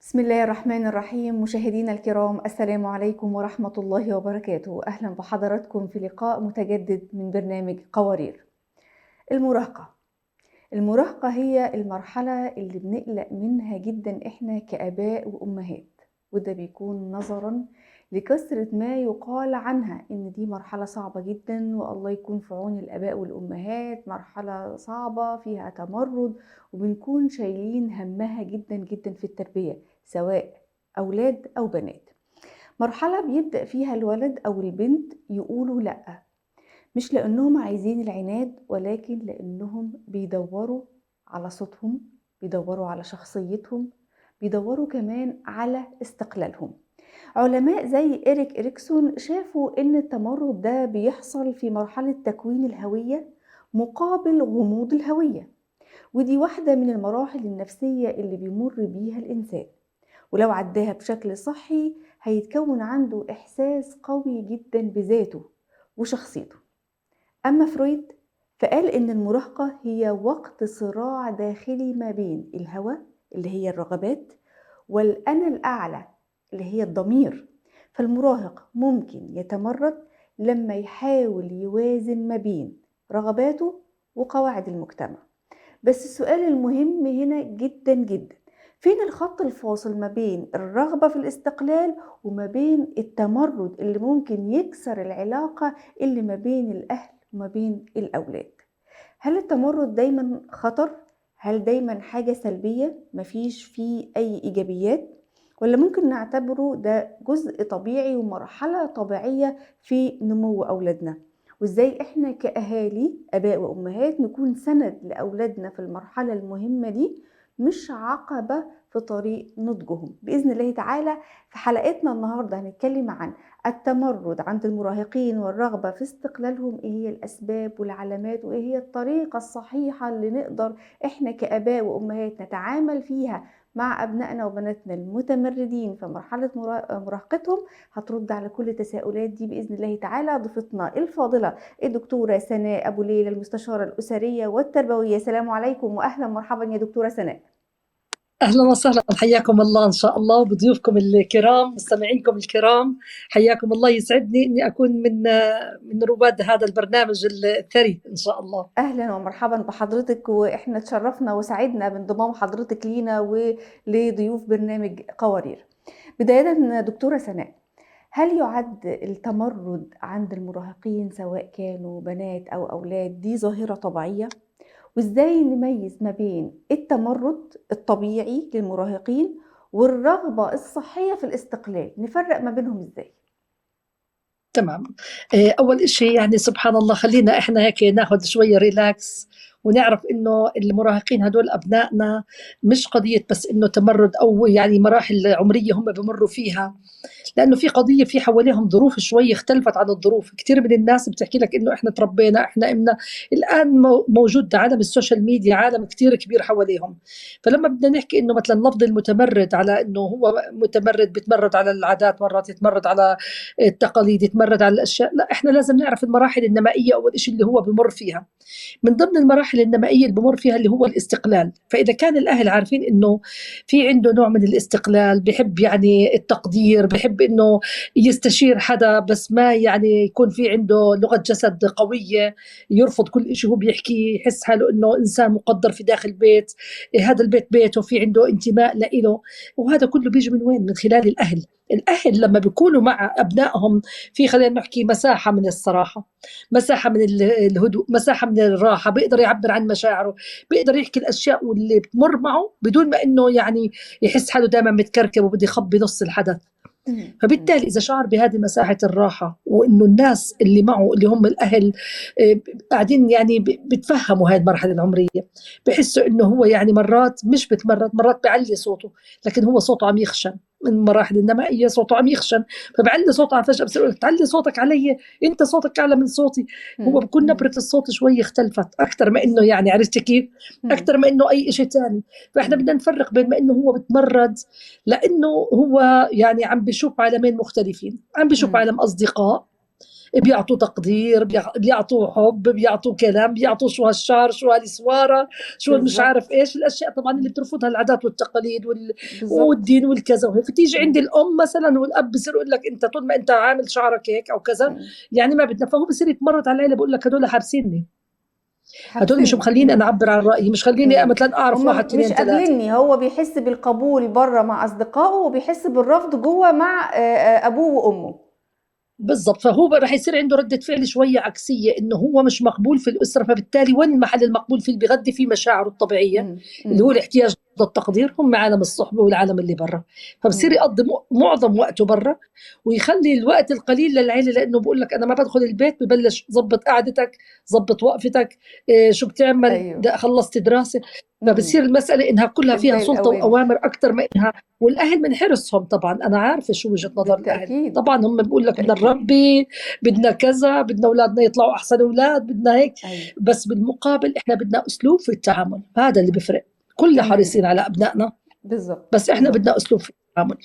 بسم الله الرحمن الرحيم. مشاهدينا الكرام، السلام عليكم ورحمة الله وبركاته. أهلا بحضراتكم في لقاء متجدد من برنامج قوارير. المراهقة هي المرحلة اللي بنقلق منها جدا إحنا كآباء وأمهات، وده بيكون نظرا لكثرة ما يقال عنها إن دي مرحلة صعبة جدا، والله يكون في عون الآباء والأمهات. مرحلة صعبة فيها تمرد، وبنكون شايلين همها جدا جدا في التربية، سواء أولاد أو بنات. مرحلة بيبدأ فيها الولد أو البنت يقولوا لأ، مش لأنهم عايزين العناد، ولكن لأنهم بيدوروا على صوتهم، بيدوروا على شخصيتهم، بيدوروا كمان على استقلالهم. علماء زي إريك إريكسون شافوا إن التمرد ده بيحصل في مرحلة تكوين الهوية مقابل غموض الهوية، ودي واحدة من المراحل النفسية اللي بيمر بيها الإنسان، ولو عداها بشكل صحي هيتكون عنده إحساس قوي جدا بذاته وشخصيته. أما فرويد فقال إن المراهقة هي وقت صراع داخلي ما بين الهوى اللي هي الرغبات والأنا الأعلى اللي هي الضمير. فالمراهق ممكن يتمرد لما يحاول يوازن ما بين رغباته وقواعد المجتمع. بس السؤال المهم هنا جدا جدا، فين الخط الفاصل ما بين الرغبة في الاستقلال وما بين التمرد اللي ممكن يكسر العلاقة اللي ما بين الأهل وما بين الأولاد؟ هل التمرد دايما خطر؟ هل دايما حاجة سلبية مفيش فيه أي إيجابيات؟ ولا ممكن نعتبره ده جزء طبيعي ومرحلة طبيعية في نمو أولادنا؟ وإزاي إحنا كأهالي آباء وأمهات نكون سند لأولادنا في المرحلة المهمة دي، مش عقبة في طريق نضجهم؟ بإذن الله تعالى في حلقتنا النهاردة هنتكلم عن التمرد عند المراهقين والرغبة في استقلالهم، ايه هي الأسباب والعلامات، وايه هي الطريقة الصحيحة اللي نقدر احنا كآباء وأمهات نتعامل فيها مع أبنائنا وبناتنا المتمردين في مرحلة مراهقتهم. هترد على كل التساؤلات دي بإذن الله تعالى ضيفتنا الفاضلة الدكتورة سناء أبو ليلى، المستشارة الأسرية والتربوية. السلام عليكم وأهلا مرحبا يا دكتورة سناء. أهلا وسهلا، حياكم الله إن شاء الله، وبضيوفكم الكرام مستمعينكم الكرام. حياكم الله، يسعدني أني أكون من رواد هذا البرنامج الثري إن شاء الله. أهلا ومرحبا بحضرتك، وإحنا تشرفنا وسعدنا بانضمام حضرتك لينا ولضيوف برنامج قوارير. بداية دكتورة سناء، هل يعد التمرد عند المراهقين سواء كانوا بنات أو أولاد دي ظاهرة طبيعية؟ وإزاي نميز ما بين التمرد الطبيعي للمراهقين والرغبة الصحية في الاستقلال؟ نفرق ما بينهم إزاي؟ تمام. أول إشي يعني سبحان الله، خلينا إحنا هيك ناخد شوية ريلاكس ونعرف إنه المراهقين هدول أبنائنا، مش قضية بس إنه تمرد أو يعني مراحل عمرية هم بمروا فيها، لأنه في قضية في حواليهم ظروف شوي اختلفت عن الظروف. كتير من الناس بتحكي لك إنه إحنا تربينا، إحنا إمنا. الآن موجود عالم السوشيال ميديا، عالم كتير كبير حواليهم. فلما بدنا نحكي إنه مثلا لفظ المتمرد، على إنه هو متمرد، بيتمرد على العادات، مرات يتمرد على التقاليد، يتمرد على الأشياء، لا، إحنا لازم نعرف المراحل النمائية أول إشي اللي هو بمر فيها. من ضمن المراحل النمائية اللي بمر فيها اللي هو الاستقلال. فإذا كان الأهل عارفين إنه في عنده نوع من الاستقلال، بحب يعني التقدير، بحب إنه يستشير حدا، بس ما يعني يكون في عنده لغة جسد قوية، يرفض كل إشي هو بيحكي، يحس حاله إنه إنسان مقدر في داخل البيت، هذا البيت بيته، في عنده انتماء لإله. وهذا كله بيجي من وين؟ من خلال الأهل. الأهل لما بيكونوا مع أبنائهم في، خلينا نحكي، مساحة من الصراحة، مساحة من الهدوء، مساحة من الراحة، بيقدر يعبر عن مشاعره، بيقدر يحكي الأشياء واللي بتمر معه بدون ما إنه يعني يحس حاله دائما متكركب وبده يخبي نص الحدث. فبالتالي إذا شعر بهذه مساحة الراحة، وإنه الناس اللي معه اللي هم الأهل قاعدين يعني بتفهموا هاي المرحلة العمرية، بحسوا إنه هو يعني مرات مش بتمرد، مرات بعلي صوته، لكن هو صوته عم يخشن. من مراحل النمائية صوته عم يخشن، فبعلي صوته فجأة، بصير تعلي صوتك علي، انت صوتك اعلى من صوتي. هو بكون نبرة الصوت شوي اختلفت اكثر ما انه يعني، عرفتي كيف، اكثر ما انه اي شيء ثاني. فاحنا بدنا نفرق بين ما انه هو بتمرد لانه هو يعني عم بيشوف عالمين مختلفين، عم بيشوف عالم اصدقاء بيعطوا تقدير، بيعطوا حب، بيعطوا كلام، بيعطوا شو هالشعر، شو هالسوارة، شو مش عارف بالظبط. ايش الاشياء طبعا اللي بترفضها العادات والتقاليد بالظبط. والدين والكذا وهيك. فتيجي عند مم. الام مثلا والاب بصير يقول لك انت طول ما انت عامل شعرك هيك او كذا مم. يعني ما بدنا. فهو بصير يتمرد على العيله، بقول لك هدول حابسيني، هدول مش حابسني. مخليني انا اعبر عن رايي، مش خليني مم. مثلا اعرف واحد هما مش اثنين ثلاثه. قابليني، هو بيحس بالقبول بره مع أصدقائه وبيحس بالرفض جوه مع أبوه وأمه. بالضبط، فهو رح يصير عنده ردة فعل شوية عكسية، إنه هو مش مقبول في الأسرة، فبالتالي وين المحل المقبول فيه اللي بيغذي فيه مشاعره الطبيعية مم. اللي هو مم. الاحتياج للتقدير، هم عالم الصحبة والعالم اللي برا. فبصير مم. يقضي معظم وقته برا، ويخلي الوقت القليل للعيلة، لأنه بقول لك أنا ما بدخل البيت ببلش ظبط قعدتك، ظبط وقفتك، إيه شو بتعمل، أيوه. ده خلصت دراسة. مم. فبصير المسألة إنها كلها فيها إنتهى سلطة الأوامر. وأوامر أكثر ما إنها. والأهل من حرصهم طبعا، أنا عارفة شو وجهة نظر الأهل بالتأكيد. طبعا، هم بيقول لك بدنا بالتأكيد. نربي، بدنا كذا، بدنا أولادنا يطلعوا أحسن أولاد، بدنا هيك. أيوه. بس بالمقابل إحنا بدنا أسلوب في التعامل، هذا اللي بيفرق. كلنا حريصين تمام. على أبنائنا، بالظبط. بس إحنا بالظبط. بدنا أسلوب في التعامل.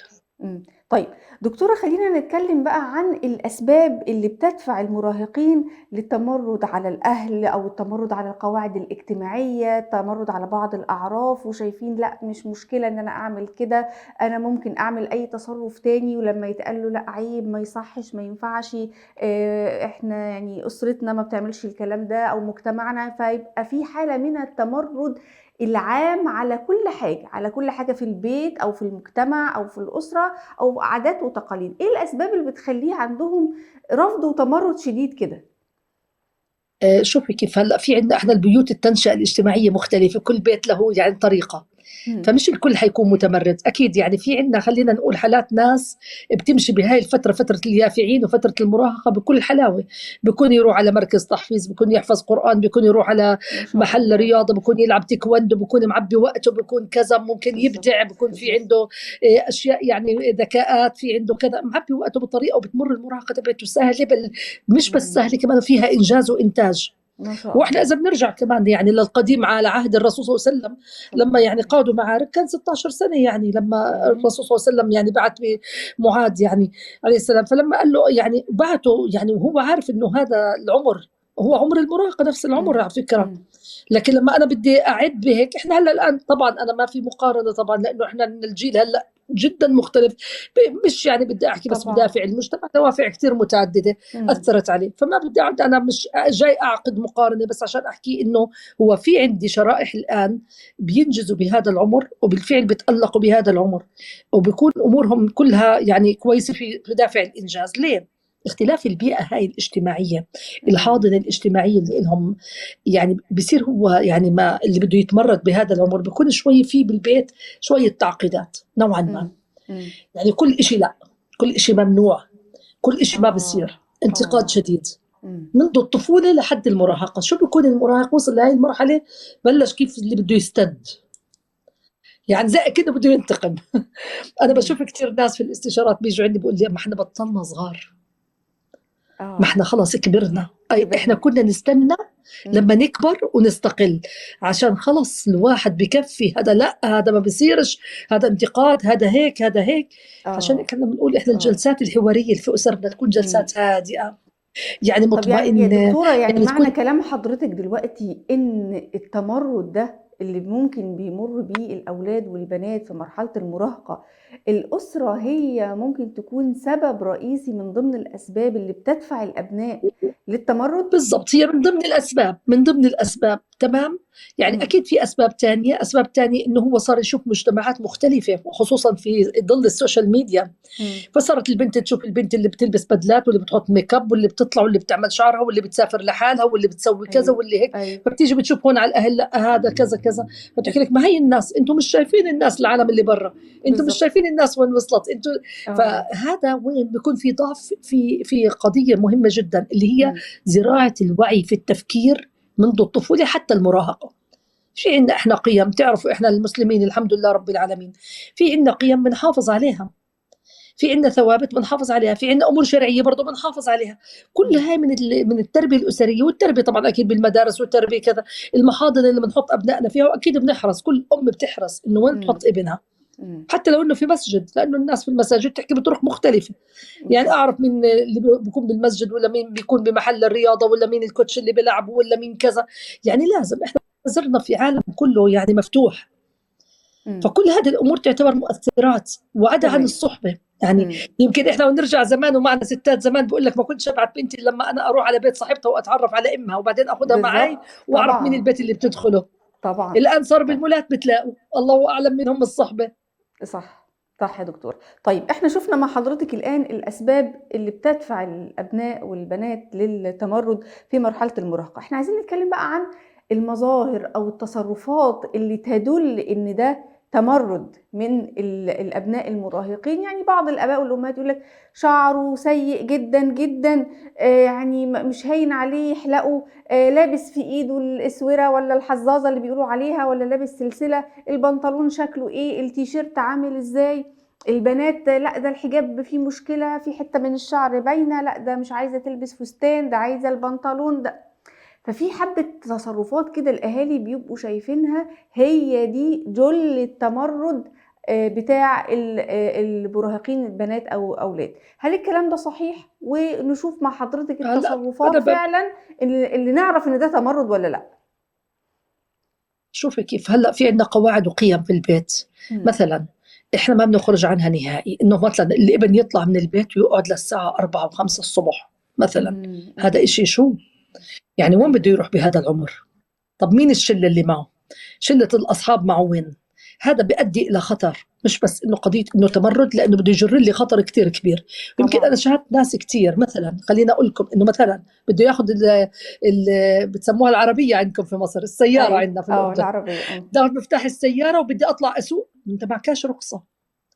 طيب دكتورة، خلينا نتكلم بقى عن الأسباب اللي بتدفع المراهقين للتمرد على الأهل أو التمرد على القواعد الاجتماعية، التمرد على بعض الأعراف، وشايفين لا مش مشكلة إن أنا أعمل كده، أنا ممكن أعمل أي تصرف تاني، ولما يتقال له لا عيب ما يصحش ما ينفعش، إحنا يعني أسرتنا ما بتعملش الكلام ده أو مجتمعنا، فيبقى في حالة من التمرد العام على كل حاجة، على كل حاجة في البيت أو في المجتمع أو في الأسرة أو عادات وتقاليد. إيه الأسباب اللي بتخليه عندهم رفض وتمرد شديد كده؟ شوفي كيف هلا في عندنا احنا البيوت التنشئة الاجتماعية مختلفة، كل بيت له يعني طريقة. إمم. فمش الكل حيكون متمرد اكيد، يعني في عندنا خلينا نقول حالات ناس بتمشي بهاي الفتره، فتره اليافعين وفتره المراهقه بكل حلاوه. بكون يروح على مركز تحفيظ، بكون يحفظ قران، بكون يروح على ما شاء محل الله. رياضه، بكون يلعب تيكواندو، بكون معبي وقته، بكون كذا، ممكن يبدع، بالضبط. بكون في بالضبط. عنده اشياء يعني ذكاءات، في عنده كذا، معبي وقته بطريقه، وبتمر المراهقه تبعته سهله، بل مش بس إمم. سهله، كمان فيها انجاز وانتاج. ما شاء واحنا الله. اذا بنرجع كمان يعني للقديم على عهد الرسول صلى الله عليه وسلم، صلى لما الله يعني عليه قادوا وسلم. معارك كان 16 سنه، يعني لما إمم. الرسول صلى الله عليه وسلم يعني بعث بمعاذ يعني عليه السلام، فلما قال له يعني بعته يعني وهو عارف انه هذا العمر هو عمر المراهقه، نفس العمر إمم. على فكره. إمم. لكن لما انا بدي اعد بهيك، احنا هلا الان طبعا انا ما في مقارنه طبعا، لانه احنا من الجيل هلا جدا مختلف. مش يعني بدي احكي بس طبعًا. بدافع المجتمع، دوافع كثير متعدده إمم. اثرت عليه، فما بدي اقعد انا مش جاي اعقد مقارنه، بس عشان احكي انه هو في عندي شرائح الان بينجزوا بهذا العمر، وبالفعل بتالقوا بهذا العمر، وبكون امورهم كلها يعني كويسه في دافع الانجاز. ليه؟ اختلاف البيئة هاي الاجتماعية، إمم. الحاضنة الاجتماعية اللي لهم، يعني بصير هو يعني ما اللي بده يتمرد بهذا العمر بيكون شوي في بالبيت شوية تعقيدات نوعا ما. إمم. إمم. يعني كل إشي لا، كل إشي ممنوع، كل إشي ما بصير، آه. انتقاد آه. شديد إمم. منذ الطفولة لحد المراهقة. شو بيكون المراهق وصل لهي المرحلة، بلش كيف اللي بده يستد، يعني زي كده بده ينتقم. أنا إمم. بشوف كتير ناس في الاستشارات بيجوا عندي بيقول لي ما احنا بطلنا صغار، ما احنا آه. خلاص كبرنا، أي احنا كبرنا. كنا نستنى إمم. لما نكبر ونستقل، عشان خلص الواحد بكفي، هذا لا هذا ما بيصيرش، هذا انتقاد، هذا هيك هذا هيك. عشان آه. كنا بنقول احنا آه. الجلسات الحوارية اللي في أسرنا تكون إمم. جلسات هادئة، يعني طب يعني يا مطمئنة، دكتورة، يعني يعني معنى تكون. كلام حضرتك دلوقتي إن التمرد ده اللي ممكن بيمر بيه الأولاد والبنات في مرحلة المراهقة، الأسرة هي ممكن تكون سبب رئيسي من ضمن الأسباب اللي بتدفع الأبناء للتمرد؟ بالضبط، هي من ضمن الأسباب، من ضمن الأسباب، تمام. يعني إمم. أكيد في أسباب تانية، أسباب تانية إنه هو صار يشوف مجتمعات مختلفة، وخصوصا في ظل السوشيال ميديا. إمم. فصارت البنت تشوف البنت اللي بتلبس بدلات، واللي بتحط ميك اب، واللي بتطلع، واللي بتعمل شعرها، واللي بتسافر لحالها، واللي بتسوي كذا، أيوه. واللي هيك. أيوه. فبتيجي بتشوف هون على الاهل لا هذا كذا كذا، فتحكي لك ما هي الناس، انتم مش شايفين الناس العالم اللي برا، انتم مش بالضبط. شايفين الناس وين وصلت انتم. آه. فهذا وين بيكون في ضعف في قضيه مهمه جدا، اللي هي إمم. زراعه الوعي في التفكير منذ الطفوله حتى المراهقه. في عندنا احنا قيم، تعرفوا احنا المسلمين الحمد لله رب العالمين، في عندنا قيم بنحافظ عليها، في عندنا ثوابت بنحافظ عليها، في عندنا امور شرعيه برضه بنحافظ عليها. كل إمم. هاي من التربيه الاسريه، والتربيه طبعا اكيد بالمدارس، والتربيه كذا، المحاضن اللي بنحط ابنائنا فيها، واكيد بنحرص، كل ام بتحرص انه وين إمم. تحط ابنها. حتى لو انه في مسجد، لانه الناس في المساجد تحكي بطرق مختلفه. يعني بالضبط. اعرف مين اللي بيكون بالمسجد، ولا مين بيكون بمحل الرياضه، ولا مين الكوتش اللي بيلعب، ولا مين كذا. يعني لازم احنا زرنا في عالم كله يعني مفتوح. إمم. فكل هذه الامور تعتبر مؤثرات، وعدا عن تمام. الصحبه. يعني إمم. يمكن احنا ونرجع زمان، ومعنا ستات زمان بقول لك ما كنتش ابعت بنتي لما انا اروح على بيت صاحبتها واتعرف على امها، وبعدين اخذها معي بالضبط. واعرف مين طبعًا. البيت اللي بتدخله. طبعًا. الان صار بالمولات بتلاقوا الله اعلم مين هم الصحبه. صح، صح يا دكتور. طيب إحنا شُفنا مع حضرتِك الآن الأسباب اللي بتدفع الأبناء والبنات للتمرُّد في مرحلة المراهقة. إحنا عايزين نتكلّم بقى عن المظاهر أو التصرُّفات اللي تدُل إن ده تمرُّد من الأبناء المراهقين. يعني بعض الآباء والأمهات يقول لك شعره سيء جدًا، جدًا، يعني مش هاين عليه يحلقه، لابس في إيده الإسورة والّا الحظّاظة اللي بيقولوا عليها، والّا لابس سلسلة، البنطلون شكله إيه، التيشيرت عامل إزاي. البنات لأ ده الحجاب فيه مشكلة، في حتّة من الشعر باينة، لأ ده مش عايزة تلبس فستان، ده عايزة البنطلون ده. ففي حبّة تصرُّفات كده الأهالي بيبقوا شايفينها هي دي جُل التمرُّد بتاع المراهقين البنات أو أولاد. هل الكلام ده صحيح؟ ونشوف مع حضرتك هلا انا التصرُّفات فعلًا اللي نعرف إن ده تمرُّد والّا لأ. شوفي كيف هلا في عندنا قواعد وقيم في البيت. إمم. مثلا احنا ما بنخرج عنها نهائي، انه مثلا الابن يطلع من البيت ويقعد للساعه 4 و5 الصبح مثلا. إمم. هذا إمم. إشي شو يعني؟ وين بده أيوه. يروح بهذا العمر؟ طب مين الشله اللي معه؟ شله الاصحاب معه وين؟ هذا بيؤدي الى خطر، مش بس انه قضيه انه تمرد، لانه بده يجر لي خطر كتير كبير. يمكن انا طبعًا. شاهدت ناس كتير، مثلا خلينا اقول لكم انه مثلا بده ياخذ بتسموها العربيه عندكم في مصر، السياره أيوه. عندنا في آه، الاردن. العربية. بدي اخذ مفتاح السياره وبدي اطلع اسوق، انت معكاش رخصه.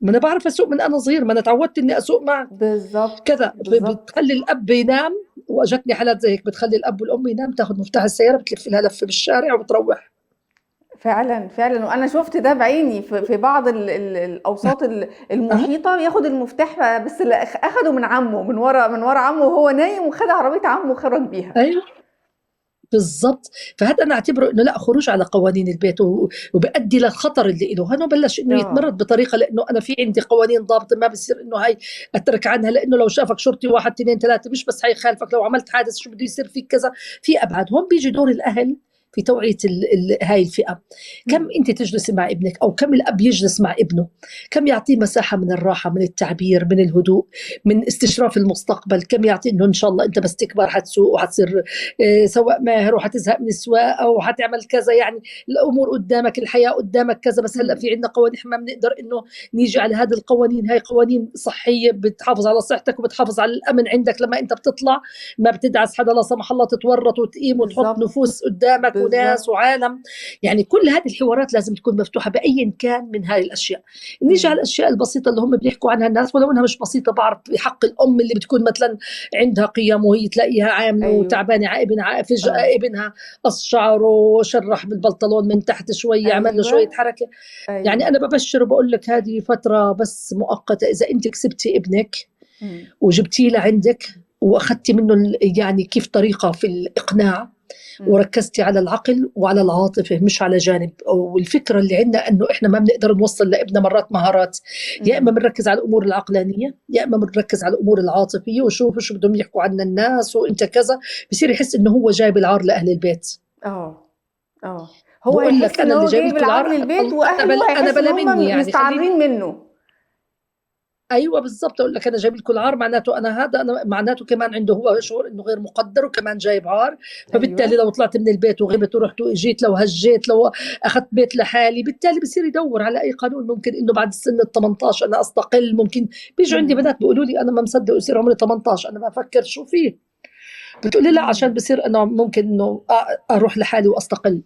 ما انا بعرف اسوق من انا صغير، ما انا تعودت اني اسوق معك بالضبط. كذا. بالضبط. بتخلي الاب ينام، واجتني حالات زي هيك، بتخلي الاب والام ينام، تاخذ مفتاح السياره بتلف لها لفه بالشارع وبتروح. فعلًا، فعلًا. وأنا شُفت ده بعيني في بعض الأوساط أه؟ المحيطة، ياخد المفتاح بس أخده من عمه، من ورا عمه وهو نايم، وخد عربية عمه وخرج بيها. ايوه بالضبط. فهذا أنا أعتبره إنه لأ، خروج على قوانين البيت وبيؤدي للخطر اللي إله. هنا بلش إنه يتمرد آه. بطريقة، لإنه أنا في عندي قوانين ضابطة، ما بصير إنه هاي أترك عنها، لإنه لو شافك شرطي 1 2 3 مش بس حيخالفك، لو عملت حادث شو بده يصير فيك كذا. في أبعاد. هون بيجي دور الأهل في توعية هاي الفئة. كم إمم. أنت تجلسي مع ابنك، أو كم الأب يجلس مع ابنه، كم يعطيه مساحة من الراحة، من التعبير، من الهدوء، من استشراف المستقبل. كم يعطي إنه إن شاء الله أنت بس تكبر حتسوق وحتصير سواء ماهر، وحتزهق من السواقه وحتعمل كذا. يعني الامور قدامك، الحياه قدامك كذا. بس هلا إمم. في عندنا قوانين، ما بنقدر انه نيجي على هذه القوانين. هاي قوانين صحيه بتحافظ على صحتك وبتحافظ على الامن عندك لما انت بتطلع. ما بتدعس حدا لا سمح الله تتورط وتقيم وتحط بالضبط. نفوس قدامك وناس بالضبط. وعالم. يعني كل هذه الحوارات لازم تكون مفتوحه بايا كان من هاي الاشياء. نيجي على إمم. الاشياء البسيطه اللي هم بيحكوا عنها الناس، ولو انها مش بسيطه. بعرف بحق الام اللي بتكون مثلا عندها قيم، وهي تلاقيها عامله أيوه. وتعبانه على ابنها، فجاه آه. ابنها قص شعره، شرح بالبنطلون من تحت شويه، عمل له شويه أيوه. حركه. يعني أيوه. انا ببشر وبقول لك هذه فتره بس مؤقته. اذا انت كسبتي ابنك إمم. وجبتيه لعندك واخذتي منه يعني كيف طريقه في الاقناع، إمم. وركزتي على العقل وعلى العاطفة مش على جانب. والفكرة اللي عندنا أنه إحنا ما بنقدر نوصل لابننا مرات مهارات. يا إما إمم. بنركز على الأمور العقلانية، يا إما بنركز على الأمور العاطفية، وشوفوا شو بدهم يحكوا عنا الناس وإنت كذا. بصير يحس إنه هو جايب العار لأهل البيت. آه. آه. هو بقول هيحس لك إن أنا اللي هو جايب جايب لكم العار العار، للبيت، أنا وأهله أنا هيحسّوا إن بلا مني هم يعني خليني. مستعارين منّه. ايوه بالضبط. اقول لك انا جايب لكم العار، معناته انا هذا، انا معناته كمان عنده هو شعور انه غير مقدر، وكمان جايب عار. فبالتالي أيوه. لو طلعت من البيت وغبت ورحت واجيت، لو هجيت، لو اخذت بيت لحالي، بالتالي بصير يدور على اي قانون. ممكن انه بعد السن ال 18 انا استقل. ممكن بيجوا عندي إمم. بنات بيقولوا لي انا ما مصدق يصير عمري 18. انا بفكر شو فيه. بتقولي لا، عشان إمم. بصير انا ممكن انه اروح لحالي واستقل.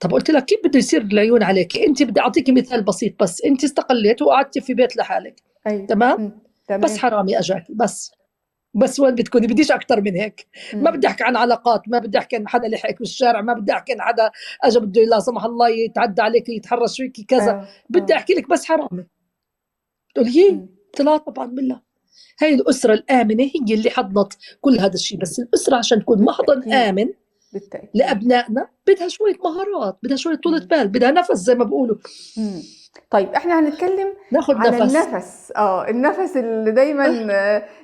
طب قلت لك كيف بده يصير العيون عليك؟ انت بدي اعطيكي مثال بسيط. بس انت استقليت وقعدتي في بيت لحالك، أيوه. تمام؟ إمم. بس تمام. حرامي اجاكي بس وين بتكوني؟ بديش اكتر من هيك. ما إمم. بدي احكي عن علاقات، ما بدي احكي عن حدا لحقك بالشارع، ما بدي احكي عن حدا اجى بده لا سمح الله يتعدى عليك، يتحرش فيكي كذا. آه. بدي آه. احكي لك بس حرامي. تقولي هي؟ إمم. قلت لها طبعا بالله. هاي الاسره الامنه هي اللي حضنت كل هذا الشيء. بس الاسره عشان تكون محضن بالتأكيد. امن بالتأكيد. لابنائنا بدها شويه مهارات، بدها شويه طولة إمم. بال، بدها نفس زي ما بقولوا. إمم. طيب احنا هنتكلم ناخد على نفس. النفس، النفس اللي دايما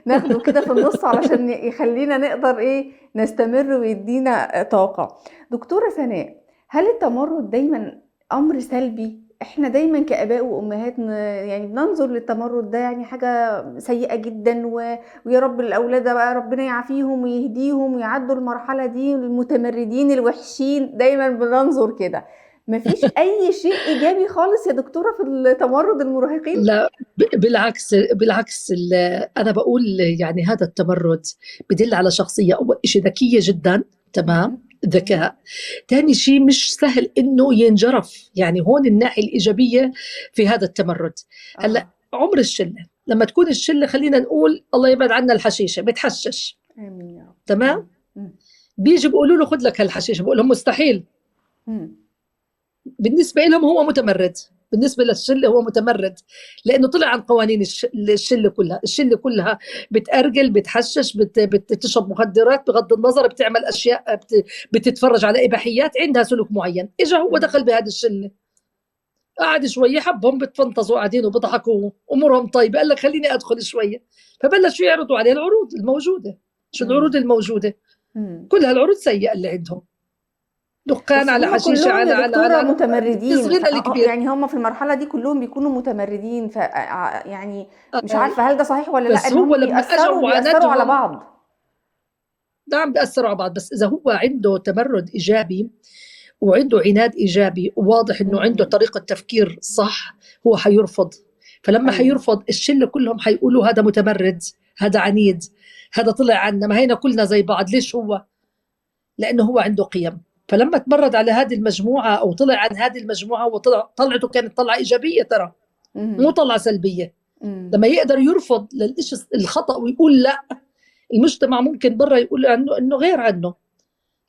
ناخده كده في النص علشان يخلينا نقدر نستمر ويدينا طاقة. دكتورة سناء، هل التمرد دايما امر سلبي؟ احنا دايما كآباء وامهات يعني بننظر للتمرد ده يعني حاجة سيئة جدا، ويا رب الاولاد بقى ربنا يعافيهم ويهديهم ويعدوا المرحلة دي، المتمردين الوحشين دايما بننظر كده. مفيش اي شيء ايجابي خالص يا دكتورة في التمرد المراهقين؟ لا، بالعكس أنا بقول يعني هذا التمرد بدل على شخصية أول شيء ذكية جدا، تمام، مم. مم. ذكاء. تاني شيء مش سهل إنه ينجرف، يعني هون الناحية الإيجابية في هذا التمرد. هلا اه. عمر الشلة، لما تكون الشلة خلينا نقول الله يبعد عنا الحشيشة، بتحشش، امين يا رب. تمام، مم. مم. بيجي بيقولوا له خذ لك هالحشيشة، بقول لهم مستحيل. مم. بالنسبة لهم هو متمرد، بالنسبة للشلة هو متمرد، لأنه طلع عن قوانين الشلة كلها. الشلة كلها بتأرجل، بتحشش، بتشرب مخدرات، بغض النظر بتعمل أشياء، بتتفرج على إباحيات، عندها سلوك معين. إجا هو مم. دخل بهذه الشلة، قعد شوية حبهم بتفنطزوا قاعدين وبضحكوا أمورهم طيبة، قال لك خليني أدخل شوية. فبلشوا يعرضوا عليه العروض الموجودة. شو العروض مم. الموجودة؟ مم. كل هالعروض سيئة اللي عندهم، دخان بس على هم حشيشة كلهم على يا دكتورة من متمردين، الصغير للكبير. يعني هم في المرحلة دي كلهم بيكونوا متمردين، يعني مش عارفة هل ده صحيح ولا لا، بس ان هو هم لما اجوا بيأثروا على وعاندهم، بعض. نعم بيأثروا على بعض، بس إذا هو عنده تمرد إيجابي وعنده عناد إيجابي وواضح إنه عنده مم. طريقة تفكير صح، هو حيرفض. فلما ايوه. حيرفض الشلة كلهم حيقولوا هذا متمرد، هذا عنيد، هذا طلع عنا، ما هينا كلنا زي بعض. ليش هو؟ لأنه هو عنده قيم. فلما تمرد على هذه المجموعة أو طلع عن هذه المجموعة، طلعته كانت طلعة إيجابية ترى، مو مم. طلعة سلبية. مم. لما يقدر يرفض للإشي الخطأ ويقول لا، المجتمع ممكن برا يقول عنه انه غير عنه،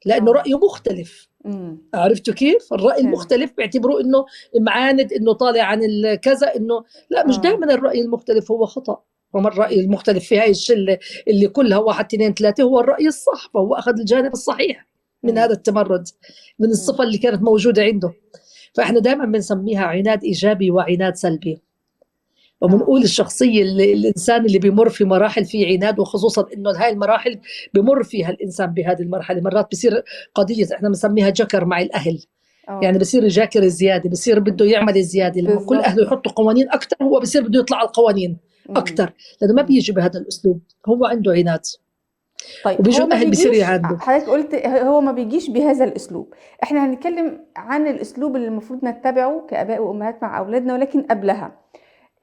لانه اه. رايه مختلف. مم. عرفتوا كيف؟ الراي فهمت. المختلف بيعتبروه انه معاند، انه طالع عن الكذا، انه لا، مش اه. دائما الراي المختلف هو خطا. وما الراي المختلف في هاي الشله اللي كلها واحد اثنين ثلاثه هو الراي الصح، فهو اخذ الجانب الصحيح من هذا مم. التمرد، من مم. الصفه اللي كانت موجوده عنده. فاحنا دائما بنسميها عناد ايجابي وعناد سلبي. اه. وبنقول الشخصية الإنسان اللي بيمر في مراحل في عناد، وخصوصا إنه هاي المراحل بمر فيها الإنسان بهذه المرحلة، مرات بصير قضية إحنا بنسميها جكر مع الأهل. يعني اه. بصير يجاكر زيادة، بصير بده يعمل زيادة، لما كل أهله بالظبط. يحطوا قوانين أكتر هو بصير بده يطلع على القوانين مم. أكتر، لأنه ما مم. بيجي بهذا الأسلوب، هو عنده عناد. طيب وبيجوا هو ما الأهل بصير بيجيش، يعاندوا. حضرتك قلت هو ما بيجيش بهذا الاسلوب. احنا هنتكلم عن الاسلوب اللي المفروض نتبعه كآباء وامهات مع اولادنا، ولكن قبلها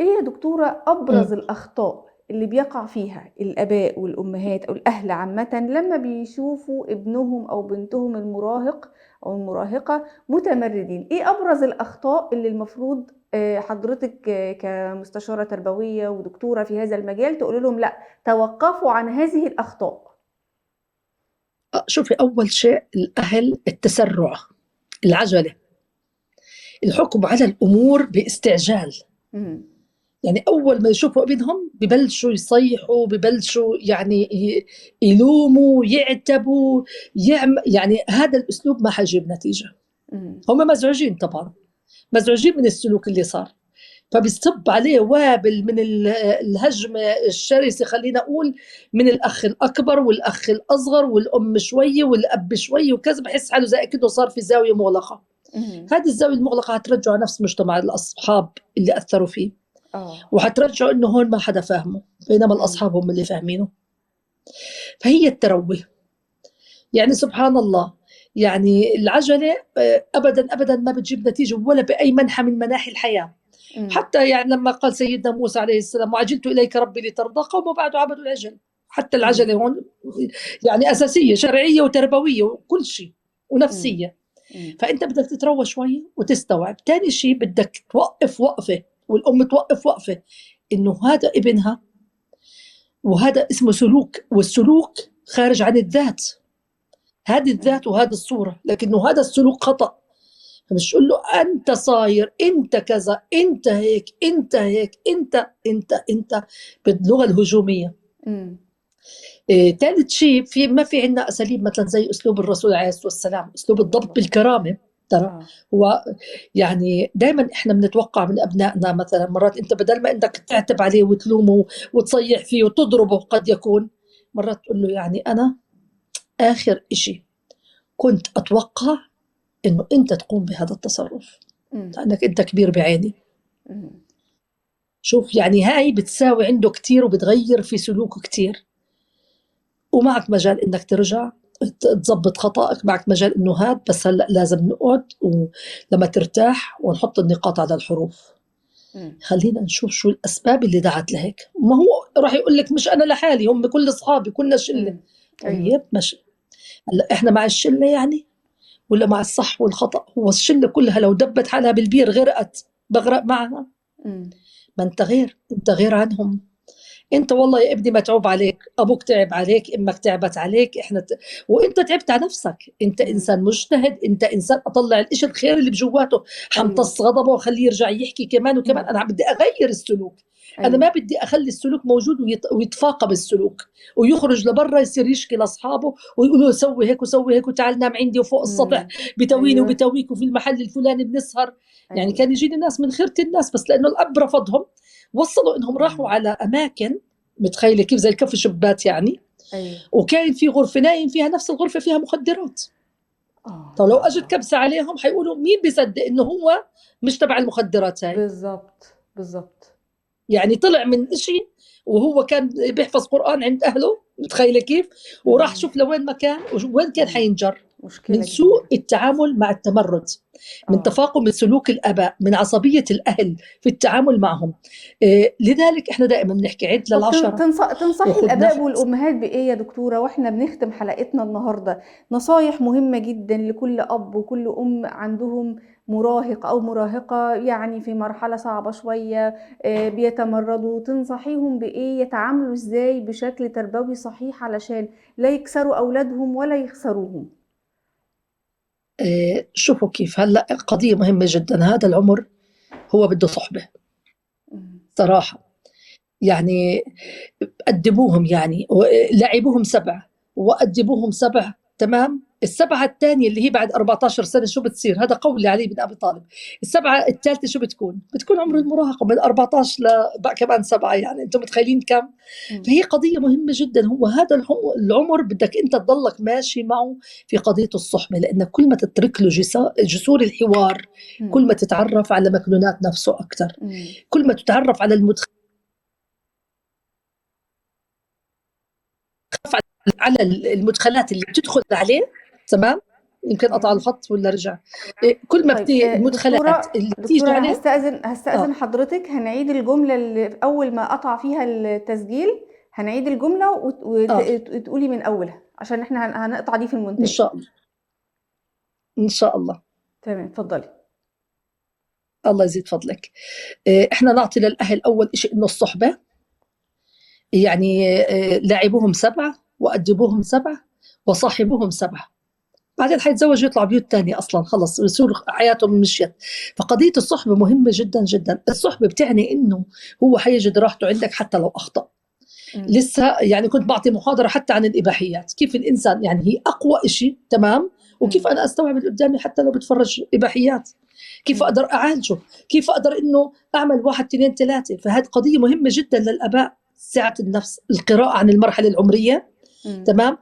ايه يا دكتورة ابرز مم. الاخطاء اللي بيقع فيها الاباء والامهات او الاهل عامة لما بيشوفوا ابنهم او بنتهم المراهق او المراهقة متمردين؟ ايه ابرز الاخطاء اللي المفروض حضرتك كمستشارة تربوية ودكتورة في هذا المجال تقول لهم لا، توقفوا عن هذه الاخطاء؟ شوفي، أول شيء الأهل التسرع، العجلة، الحكم على الأمور باستعجال. مم. يعني أول ما يشوفوا ابنهم ببلشوا يصيحوا، ببلشوا يعني يلوموا، يعتبوا، يعني هذا الأسلوب ما حيجيب نتيجة. مم. هم مزعوجين طبعا، مزعوجين من السلوك اللي صار، فبيصب عليه وابل من الهجمة الشرسة، خلينا أقول من الأخ الأكبر والأخ الأصغر والأم شوية والأب شوية وكذا، بحس حاله زي كده صار في زاوية مغلقة. مم. هذه الزاوية المغلقة هترجعه نفس مجتمع الأصحاب اللي أثروا فيه، اه. وحترجعوا انه هون ما حدا فاهمه، بينما مم. الاصحاب هم اللي فاهمينه. فهي التروي، يعني سبحان الله، يعني العجله ابدا ابدا ما بتجيب نتيجه ولا باي منحى من مناحي الحياه. مم. حتى يعني لما قال سيدنا موسى عليه السلام وعجلت اليك ربي لترضى، قوم بعد عبدوا العجل. حتى العجله مم. هون يعني اساسيه، شرعيه وتربويه وكل شيء مم. ونفسيه. مم. فانت بدك تتروى شوي وتستوعب. ثاني شيء بدك توقف وقفه، والام توقف وقفه، انه هذا ابنها وهذا اسمه سلوك، والسلوك خارج عن الذات، هذه مم. الذات وهذه الصورة، لكنه هذا السلوك خطأ. فمش تقول له أنت صاير، أنت كذا، أنت هيك، أنت هيك، أنت باللغة الهجومية. مم. ثالث شيء، ما في عندنا أساليب مثلا زي أسلوب الرسول عليه الصلاة والسلام، أسلوب الضبط الله. بالكرامة. ترى. اه. هو يعني دايما احنا بنتوقع من ابنائنا، مثلا مرات انت بدل ما انك تعتب عليه وتلومه وتصيح فيه وتضربه، قد يكون مرات تقول له يعني انا اخر اشي كنت اتوقع انه انت تقوم بهذا التصرف، أمم. لانك انت كبير بعيني. أمم. شوف يعني هاي بتساوي عنده كتير وبتغير في سلوكه كتير. ومعك مجال انك ترجع تظبط خطأك، معك مجال انه هاد، بس هلا لازم نقعد ولما ترتاح ونحط النقاط على الحروف. أمم. خلينا نشوف شو الاسباب اللي دعت لهيك. ما هو راح يقول لك مش انا لحالي، هم كل اصحابي كلنا شله. أمم. ايوه. طيب ماشي، هلا احنا مع الشله يعني ولا مع الصح والخطأ؟ هو الشله كلها لو دبت حالها بالبير غرقت بغرق معها؟ أمم. ما انت غير، انت غير عنهم. انت والله يا ابني متعوب عليك، ابوك تعب عليك، امك تعبت عليك، وانت تعبت على نفسك. انت أمم. انسان مجتهد، انت انسان اطلع الاشي الخير اللي بجواته، ايوه. حمتص غضبه وخليه يرجع يحكي كمان وكمان. أمم. انا بدي اغير السلوك، انا ما ايوه. بدي اخلي السلوك موجود ويتفاقم السلوك ويخرج لبرا يصير يشكي لاصحابه ويقولوا سوي هيك وسوي هيك وتعال نام عندي وفوق السطح أمم. بتويني ايوه. وبتويك وفي المحل الفلاني بنسهر. يعني ايوه. كان يجيني ناس من خيرة الناس، بس لانه الاب رفضهم وصلوا انهم راحوا أمم. على اماكن، متخيله كيف؟ زي الكف شبات يعني. ايوه. وكان في غرفه نايم فيها، نفس الغرفه فيها مخدرات. اه. طب لو اجت كبسه عليهم حيقولوا مين بيصدق انه هو مش تبع المخدرات هاي؟ بالظبط بالظبط. يعني طلع من إشي وهو كان بيحفظ قرآن عند أهله، متخيلة كيف؟ وراح أمم. شوف لوين ما كان وين كان أمم. حينجر. من مشكلة سوء كبيرة. التعامل مع التمرد، من اه. تفاقم سلوك الآباء، من عصبية الأهل في التعامل معهم. لذلك إحنا دائما بنحكي عد طب للعشرة تنصحي وخذ الآباء نفس. والأمهات بإيه يا دكتورة واحنا بنختم حلقتنا النهاردة؟ نصايح مهمة جدا لكل أب وكل أم عندهم مراهق أو مراهقة يعني في مرحلة صعبة شوية، بيتمردوا. تنصحيهم بإيه؟ يتعاملوا إزاي بشكل تربوي صحيح علشان لا يكسروا أولادهم ولا يخسروهم؟ شوفوا كيف هلأ قضية مهمة جدا. هذا العمر هو بده صحبة مم. صراحة. يعني أدبوهم، يعني لعبوهم 7 وأدبوهم 7، تمام. السبعة الثانية اللي هي بعد 14 سنة شو بتصير؟ هذا قول علي بن أبي طالب. السبعة الثالثة شو بتكون عمر مم. المراهقة من 14 بقى كمان 7. يعني أنتم متخيلين كم؟ مم. فهي قضية مهمة جدا. هو هذا العمر بدك أنت تضلك ماشي معه في قضية الصحبة، لأن كل ما تترك له جسور الحوار، كل مم. ما تتعرف على مكنونات نفسه أكثر، مم. كل ما تتعرف على على المدخلات اللي بتدخل عليه، تمام. يمكن قطع أيوه. الخط ولا رجع؟ كل ما طيب المدخلات دكتورة اللي بتيجي دكتورة، أنا عليه. هستأذن اه حضرتك، هنعيد الجملة اللي في أول ما قطع فيها التسجيل. هنعيد الجملة اه وتقولي من أولها عشان احنا هنقطع دي في ان المونتاج. شاء الله، ان شاء الله. تمام، اتفضلي. الله يزيد فضلك. احنا نعطي للاهل اول شيء انه الصحبه، يعني لعبوهم 7 وادبوهم 7 وصاحبوهم 7. بعدين حيتزوجوا يطلعوا بيوت تانية أصلا، خلص يصير حياتهم مشيت. فقضية الصحبة مهمة جدا جدا. الصحبة بتعني إنه هو حيجد راحته عندك حتى لو أخطأ. مم. لسه يعني كنت بعطي محاضرة حتى عن الإباحيات، كيف الإنسان يعني هي أقوى إشي، تمام. وكيف مم. أنا أستوعب اللي قدامي حتى لو بتفرج إباحيات، كيف مم. أقدر أعالجه، كيف أقدر إنه أعمل 1 2 3. فهذه قضية مهمة جدا للآباء. سعة النفس، القراءة عن المرحلة العمرية، مم. تمام.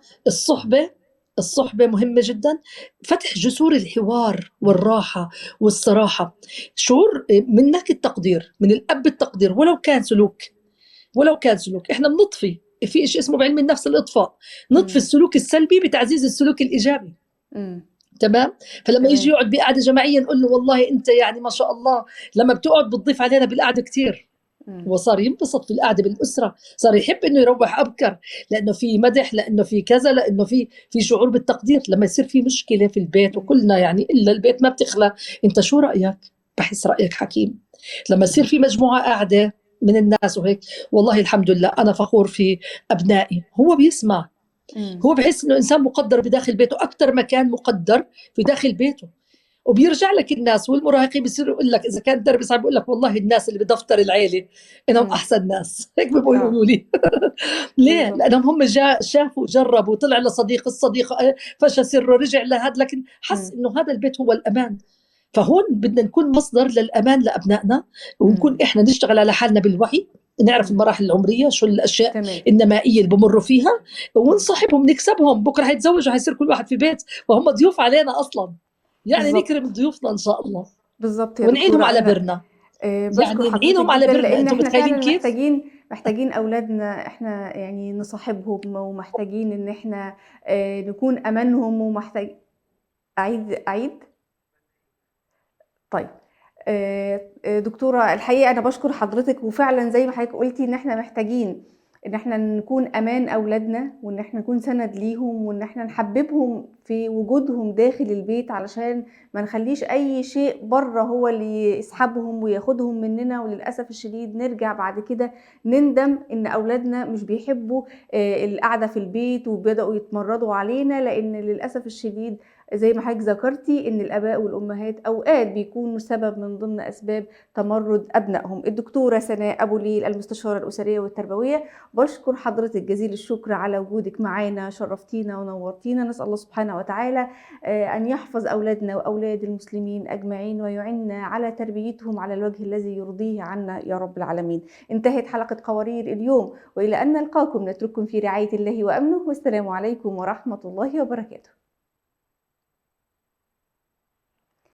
الصحبة مهمة جدا. فتح جسور الحوار والراحة والصراحة. شعور منك التقدير، من الأب التقدير، ولو كان سلوك احنا بنطفي في شيء اسمه بعلم النفس الإطفاء. نطفي مم. السلوك السلبي بتعزيز السلوك الإيجابي، مم. تمام. فلما يجي تمام. يقعد بقعدة جماعية نقول له والله أنت يعني ما شاء الله لما بتقعد بتضيف علينا بالقعدة كتير. مم. هو صار ينبسط في القعده بالاسره، صار يحب انه يروح ابكر، لانه في مدح، لانه في كذا، لانه في شعور بالتقدير. لما يصير في مشكله في البيت، مم. وكلنا يعني الا البيت ما بتخلى، انت شو رايك؟ بحس رايك حكيم. لما يصير في مجموعه قاعده من الناس وهيك، والله الحمد لله انا فخور في ابنائي. هو بيسمع، مم. هو بحس انه انسان مقدر بداخل بيته اكثر ما كان مقدر في داخل بيته. وبيرجع لك الناس والمراهقين بيصيروا يقول لك إذا كان الدرب صعب يقول لك والله الناس اللي بدفتر العيلة إنهم إمم. أحسن ناس هيك بيبقوا آه. يقولوا لي ليه؟ بالضبط. لأنهم هم شافوا جربوا طلع لصديق الصديق فشى سره رجع لهذا لكن حس إمم. إنه هذا البيت هو الأمان. فهون بدنا نكون مصدر للأمان لأبنائنا ونكون إمم. إحنا نشتغل على حالنا بالوعي، نعرف إمم. المراحل العمرية شو الأشياء تمام. النمائية اللي بمروا فيها إمم. ونصاحبهم نكسبهم. بكرة هيتزوجوا هيصير كل واحد في بيت وهم ضيوف علينا أصلا، يعني نكرم بالضبط. ضيوفنا إن شاء الله بالضبط يا ونعينهم دكتورة. على أنا برنا. باشكر يعني حضرتك نعينهم على جدًا، برنا، لإن أنتم إحنا متخيلين فعلًا كيف؟ محتاجين أولادنا إحنا يعني نصاحبهم، ومحتاجين إن إحنا نكون أمانهم، أعيد؟ طيب. دكتورة، الحقيقة أنا باشكر حضرتك، وفعلًا زي ما حضرتك قُلتِ إن إحنا محتاجين إن إحنا نكون أمان أولادنا، وإن إحنا نكون سَنَد ليهم، وإن إحنا نحبّبهم في وجودهم داخل البيت، علشان ما نخلّيش أي شيء برّه هو اللي يسحبهم وياخدهم مننا، وللأسف الشديد نرجع بعد كده نندم إن أولادنا مش بيحبّوا القعدة في البيت، وبدأوا يتمردوا علينا، لإن للأسف الشديد زي ما حضرتك ذكرتِ إن الآباء والأمهات أوقات بيكونوا سبب من ضمن أسباب تمرُّد أبنائهم. الدكتورة سناء أبو ليل، المستشارة الأسرية والتربوية، باشكر حضرتِك جزيل الشكر على وجودِك معانا، شرفتينا ونورتينا. نسأل الله سبحانه وتعالى أن يحفظ أولادنا وأولاد المسلمين أجمعين، ويعيننا على تربيتهم على الوجه الذي يرضيه عنا يا رب العالمين. انتهت حلقة قوارير اليوم، وإلى أن نلقاكم نترككم في رعاية الله وأمنه، والسلام عليكم ورحمة الله وبركاته.